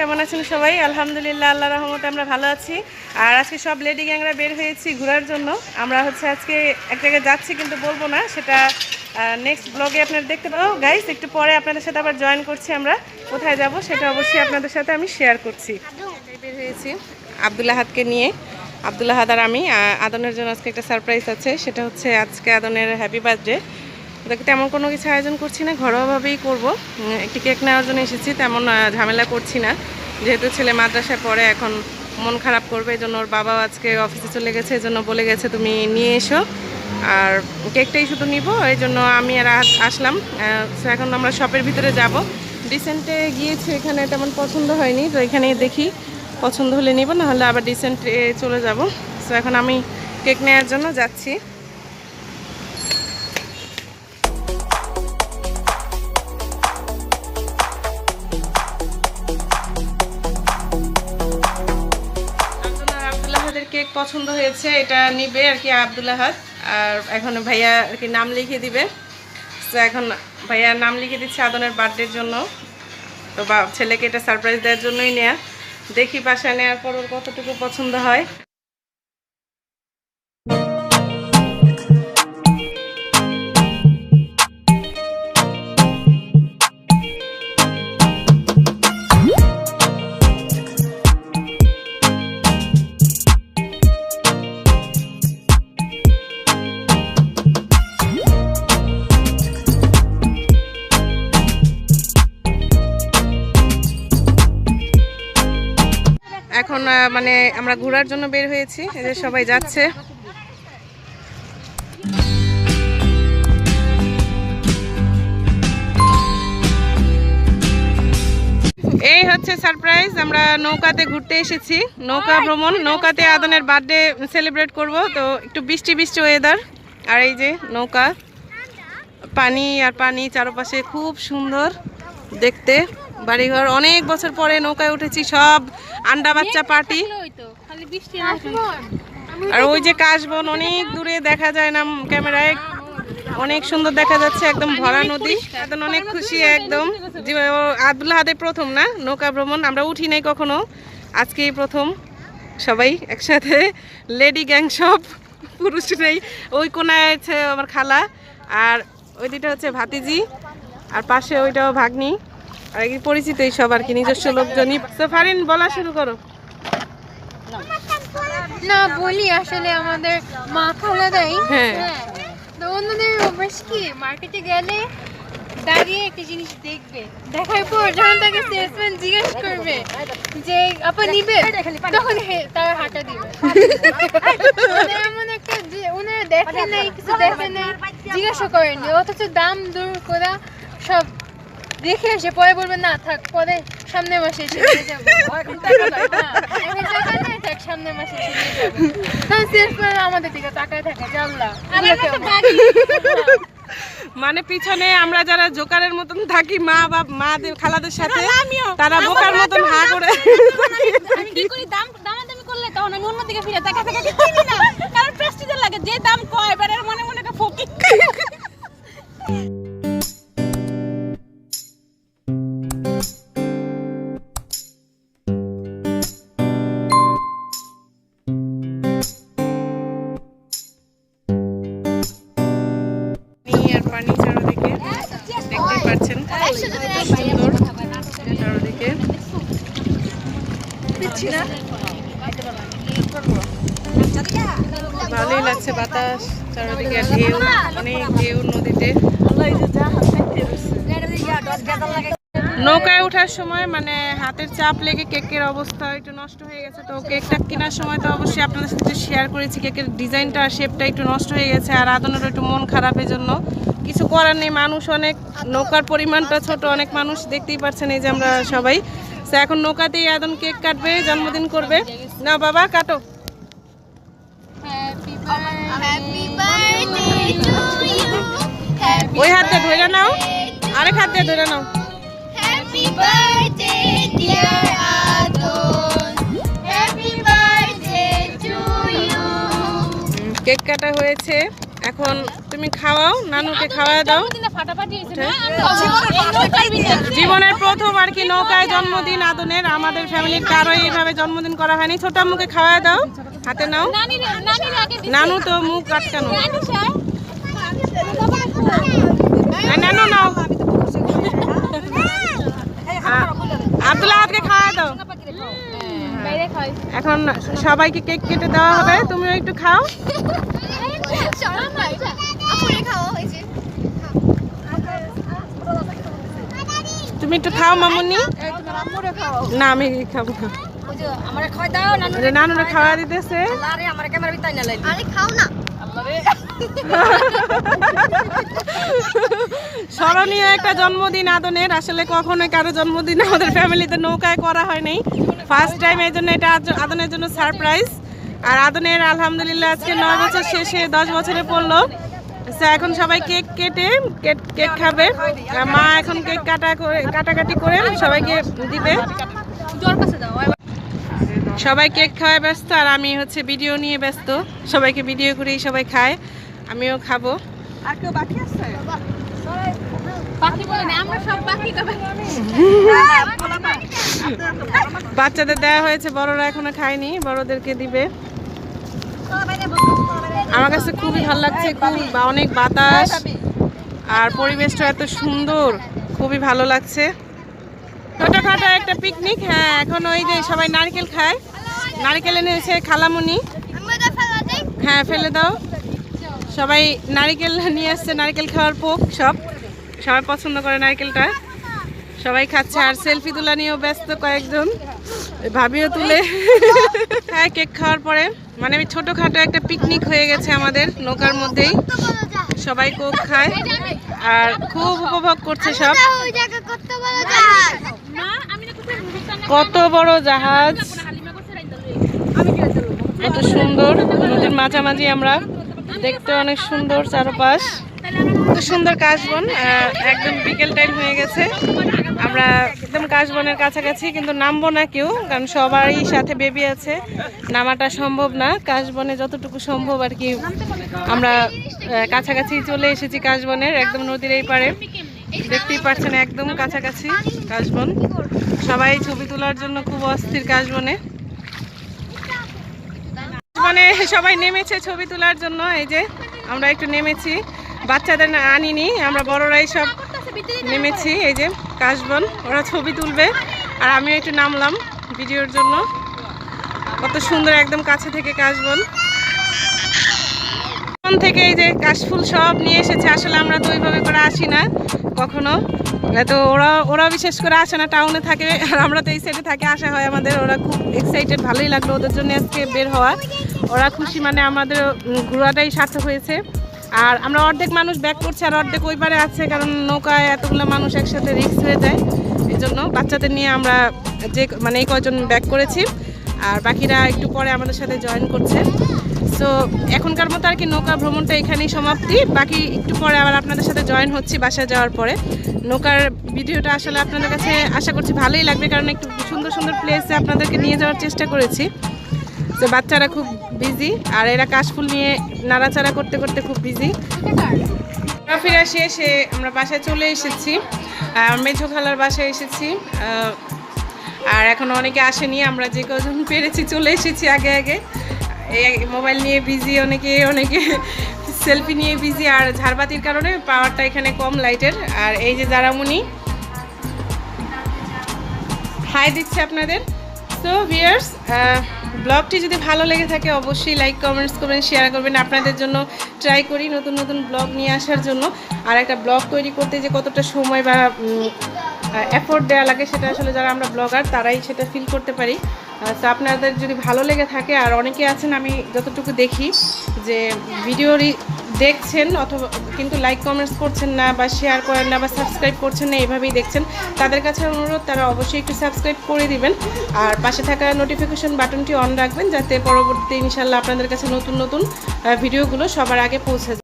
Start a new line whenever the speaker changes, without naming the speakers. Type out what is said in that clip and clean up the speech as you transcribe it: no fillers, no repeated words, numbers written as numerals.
কেমন আছেন সবাই? আলহামদুলিল্লাহ, আল্লাহর রহমতে আমরা ভালো আছি। আর আজকে সব লেডি গ্যাংরা বের হয়েছি ঘোরার জন্য। আমরা আজকে এক জায়গায় যাচ্ছি, কিন্তু বলবো না, সেটা নেক্সট ব্লগে আপনারা দেখতে পাবো। গাইস, একটু পরে আপনাদের সাথে আবার জয়েন করছি। আমরা কোথায় যাব সেটা অবশ্যই আপনাদের সাথে আমি শেয়ার করছি। বের হয়েছি আব্দুল আহাদকে নিয়ে। আব্দুল আহাদ আর আমি, আদনের জন্য আজকে একটা সারপ্রাইজ আছে। সেটা হচ্ছে আজকে আদনের হ্যাপি বার্থডে। তেমন কোনো কিছু আয়োজন করছি না, ঘরোয়াভাবেই করবো। একটি কেক নেওয়ার জন্য এসেছি, তেমন ঝামেলা করছি না, যেহেতু ছেলে মাদ্রাসায় পড়ে, এখন মন খারাপ করবে। এই জন্য ওর বাবাও আজকে অফিসে চলে গেছে, এই জন্য বলে গেছে তুমি নিয়ে এসো, আর কেকটাই শুধু নিব। এই জন্য আমি আর আসলাম। এখন আমরা শপের ভিতরে যাব। ডিসেন্টে গিয়েছি, এখানে তেমন পছন্দ হয়নি, তো এখানেই দেখি পছন্দ হলে নিব, নাহলে আবার ডিসেন্টে চলে যাব। তো এখন আমি কেক নেওয়ার জন্য যাচ্ছি। কেক পছন্দ হয়েছে, এটা নিবে আর কি আব্দুল আহাদ। আর এখন ভাইয়া আর কি নাম লিখে দিবে। তো এখন ভাইয়া নাম লিখে দিচ্ছে আদনের বার্থডের জন্য। তো ছেলেকে এটা সারপ্রাইজ দেওয়ার জন্যই নেয়া। দেখি বাসায় নেওয়ার পর ওর কতটুকু পছন্দ হয়। এখন মানে আমরা ঘোরার জন্য বের হয়েছি, এদের সবাই যাচ্ছে। এই হচ্ছে সারপ্রাইজ। আমরা নৌকাতে ঘুরতে এসেছি, নৌকা ভ্রমণ। নৌকাতে আদনের বার্থডে সেলিব্রেট করব। তো একটু বৃষ্টি বৃষ্টি ওয়েদার, আর এই যে নৌকা, পানি আর পানি চারপাশে, খুব সুন্দর দেখতে। বাড়িঘর, অনেক বছর পরে নৌকায় উঠেছি, সব আন্ডা বাচ্চা পার্টি। আর ওই যে কাশবন অনেক দূরে দেখা যায় না ক্যামেরায়, অনেক সুন্দর দেখা যাচ্ছে, একদম ভরা নদী। এখন অনেক খুশি একদম। আব্দুল আহাদের প্রথম না নৌকা ভ্রমণ, আমরা উঠি নাই কখনো, আজকেই প্রথম সবাই একসাথে, লেডি গ্যাং সব, পুরুষ নেই। ওই কোনায় আছে আমার খালা, আর ওই দুইটা হচ্ছে ভাতিজি, আর পাশে ওইটাও ভাগ্নি, আর কি পরিচিতই সব আর কি, নিজস্ব লোকজনই। তো ফারিন, বলা শুরু করো।
না বলি, আসলে আমাদের মা খালাদাই, হ্যাঁ, তো অন্যদের অভ্যাস কি, মার্কেটে গেলে দাঁড়িয়ে একটা জিনিস দেখবে, দেখার পর যখন তাকে সেলসম্যান জিজ্ঞেস করবে যে আপা নিবে, তখন তার হাঁটা দিবে। এমন একটা যে ওনারা দেখে নাই, কিছু দেখে নাই, জিজ্ঞাসা করেনি, অথচ দাম দূর করা সব দেখে এসে পরে বলবে না থাক, পরে সামনের মাসে এসে নিয়ে যাবো, সামনের মাসে এসে নিয়ে যাবো। তখন সেলসম্যান আমাদের দিকে তাকায় থাকে, জানলা
মানে পিছনে আমরা যারা জোকারের মতন থাকি, মা বা মাদের খালাদের সাথে, তারা বোকার মতন হা করে
দামাদামি করলে তখন আমি অন্যদিকে ফিরে তাকা তাকা চিনি না, কারণ প্রেস্টিজের লাগে যে দাম কয়, এবারে মনে মনে একটা ফকির।
পানি চারদিকে দেখতেই পাচ্ছেন, সুন্দর চারদিকে। ভালোই লাগছে, বাতাস চারদিকে, ঢেউ, অনেক ঢেউ নদীতে। নৌকায় ওঠার সময় মানে হাতের চাপ লেগে কেকের অবস্থা একটু নষ্ট হয়ে গেছে। তো কেকটা কেনার সময় তো অবশ্যই আপনাদের সাথে শেয়ার করেছি, কেকের ডিজাইনটা আর শেপটা একটু নষ্ট হয়ে গেছে, আর আদনেরও একটু মন খারাপের জন্য। কিছু করার নেই, মানুষ অনেক, নৌকার পরিমাণটা ছোট, অনেক মানুষ দেখতেই পাচ্ছেন, এই যে আমরা সবাই। তো এখন নৌকাতেই আদন কেক কাটবে, জন্মদিন করবে। না বাবা, কাটো। ওই হাত দিয়ে ধরে নাও, আরেক হাত দিয়ে ধরে নাও।
Happy birthday dear Adon, happy birthday to you.
Cake কাটা হয়েছে, এখন তুমি খাওয়াও, নানুকে খাওয়ায় দাও।
জন্মদিনে ফাটাফাটি হয়েছে না?
জীবনের প্রথম আর কি নৌকায় জন্মদিন আদনের। আমাদের ফ্যামিলির কারো এইভাবে জন্মদিন করা হয়নি। ছোট আম্মুকে খাওয়ায় দাও, হাতে নাও।
নানির আগে
নানু তো মুখ আটকানো।
আনিশা
নানু নাও। আব্দুল্লাহ আজকে খাওয়ায় দাও।
বাইরে খাই।
এখন সবাইকে কেক কেটে দেওয়া হবে, তুমিও একটু খাও। তুমি একটু খাও মামুনি। না আমি খাবো না। নানুরে খাওয়া দিতেছে। স্মরণীয় একটা জন্মদিন আদনের। আসলে কখনোই কারো জন্মদিন আমাদের ফ্যামিলিতে নৌকায় করা হয়নি, ফার্স্ট টাইম। এই জন্য এটা আদনের জন্য সারপ্রাইজ। আর আদনের আলহামদুলিল্লাহ আজকে 9 বছর শেষে 10 বছরে পড়লো। এখন সবাই কেক কেটে কেক খাবে। মা এখন কেক কাটাকাটি করে সবাইকে দিবে। সবাই কেক খাওয়ায় ব্যস্ত, আর আমি হচ্ছে ভিডিও নিয়ে ব্যস্ত। সবাইকে ভিডিও করেই সবাই খায়, আমিও খাবো।
আর কেউ বাকি আছে? বাকি বলে না, আমরা সব বাকি তো
বাচ্চাদের দেওয়া হয়েছে, বড়রা এখনো খায়নি, বড়দেরকে দিবে। আমার কাছে খুবই ভালো লাগছে, অনেক বাতাস আর পরিবেশটা এত সুন্দর, খুবই ভালো লাগছে। ছোটখাটো একটা পিকনিক। হ্যাঁ, এখন ওই যে সবাই নারকেল খায়, নারকেল এনেছে খালামুনি। হ্যাঁ ফেলে দাও। সবাই নারকেল নিয়ে আসছে, নারকেল খাওয়ার পোক। সবাই পছন্দ করে নারকেলটা, সবাই খাচ্ছে। আর সেলফি তোলা নিয়েও ব্যস্ত কয়েকজন, ভাবিও তুলে। হ্যাঁ, কেক খাওয়ার পরে মানে ছোটখাটো একটা পিকনিক হয়ে গেছে আমাদের নৌকার মধ্যেই। সবাই কোক খায় আর খুব উপভোগ করছে সব। কত বড় জাহাজ, কত সুন্দর। নদীর মাঝামাঝি আমরা, দেখতে অনেক সুন্দর চারপাশ, কত সুন্দর কাশবন। একদম বিকেল টাইম হয়ে গেছে, আমরা একদম কাশবনের কাছাকাছি, কিন্তু নামবো না কেউ, কারণ সবারই সাথে বেবি আছে, নামাটা সম্ভব না। কাশবনে যতটুকু সম্ভব আর কি আমরা কাছাকাছি চলে এসেছি কাশবনের, একদম নদীর এই পারে। দেখতেই পাচ্ছেন একদম কাছাকাছি কাশবন। সবাই ছবি তোলার জন্য খুব অস্থির কাশবনে। মানে সবাই নেমেছে ছবি তোলার জন্য। এই যে আমরা একটু নেমেছি, বাচ্চাদের আনিনি, আমরা বড়রাই সব নেমেছি। এই যে কাশবন, ওরা ছবি তুলবে আর আমিও একটু নামলাম ভিডিওর জন্য। কত সুন্দর একদম কাছে থেকে কাশবন থেকে। এই যে কাশফুল সব নিয়ে এসেছে। আসলে আমরা তো ওইভাবে করে আসি না কখনো, তো ওরা বিশেষ করে আসে না, টাউনে থাকে, আর আমরা তো এই সাইডে থাকি, আসা হয় আমাদের। ওরা খুব এক্সাইটেড, ভালোই লাগলো ওদের জন্য আজকে বের হওয়া। ওরা খুশি, মানে আমাদের ঘোরাটাই সার্থক হয়েছে। আর আমরা অর্ধেক মানুষ ব্যাক করছি আর অর্ধেক ওই পারে আছে, কারণ নৌকায় এতগুলো মানুষ একসাথে রিস্ক হয়ে যায়। এই জন্য বাচ্চাদের নিয়ে আমরা এই কয়জন ব্যাক করেছি, আর বাকিরা একটু পরে আমাদের সাথে জয়েন করছে। সো এখনকার মতো আর কি নৌকা ভ্রমণটা এখানেই সমাপ্তি। বাকি একটু পরে আবার আপনাদের সাথে জয়েন হচ্ছি বাসায় যাওয়ার পরে। নৌকার ভিডিওটা আসলে আপনাদের কাছে আশা করছি ভালোই লাগবে, কারণ একটু সুন্দর সুন্দর প্লেসে আপনাদেরকে নিয়ে যাওয়ার চেষ্টা করেছি। তো বাচ্চারা খুব বিজি, আর এরা কাশফুল নিয়ে নাড়াচাড়া করতে করতে খুব বিজি। ফিরে শেষে আমরা বাসায় চলে এসেছি, মেঝো খালার বাসায় এসেছি। আর এখন অনেকে আসেনি, আমরা যে কজন পেরেছি চলে এসেছি আগে আগে। এই মোবাইল নিয়ে বিজি, অনেকে সেলফি নিয়ে বিজি। আর ঝাড়বাতির কারণে পাওয়ারটা এখানে কম লাইটের। আর এই যে জারামুনি হাই দিচ্ছে আপনাদের। সো ভিউয়ার্স, ব্লগটি যদি ভালো লেগে থাকে অবশ্যই লাইক, কমেন্টস করবেন, শেয়ার করবেন। আপনাদের জন্য ট্রাই করি নতুন নতুন ব্লগ নিয়ে আসার জন্য। আর একটা ব্লগ তৈরি করতে যে কতটা সময় বা এফোর্ট দেওয়া লাগে, সেটা আসলে যারা আমরা ব্লগার তারাই সেটা ফিল করতে পারি। তো আপনাদের যদি ভালো লেগে থাকে, আর অনেকে আছেন আমি যতটুকু দেখি যে ভিডিও দেখছেন অথবা কিন্তু লাইক কমেন্টস করছেন না, বা শেয়ার করেন না, বা সাবস্ক্রাইব করছেন না, এইভাবেই দেখছেন, তাদের কাছে অনুরোধ তারা অবশ্যই একটু সাবস্ক্রাইব করে দিবেন। আর পাশে থাকা নোটিফিকেশন বাটনটি অন রাখবেন, যাতে পরবর্তীতে ইনশাল্লাহ আপনাদের কাছে নতুন নতুন ভিডিওগুলো সবার আগে পৌঁছে যায়।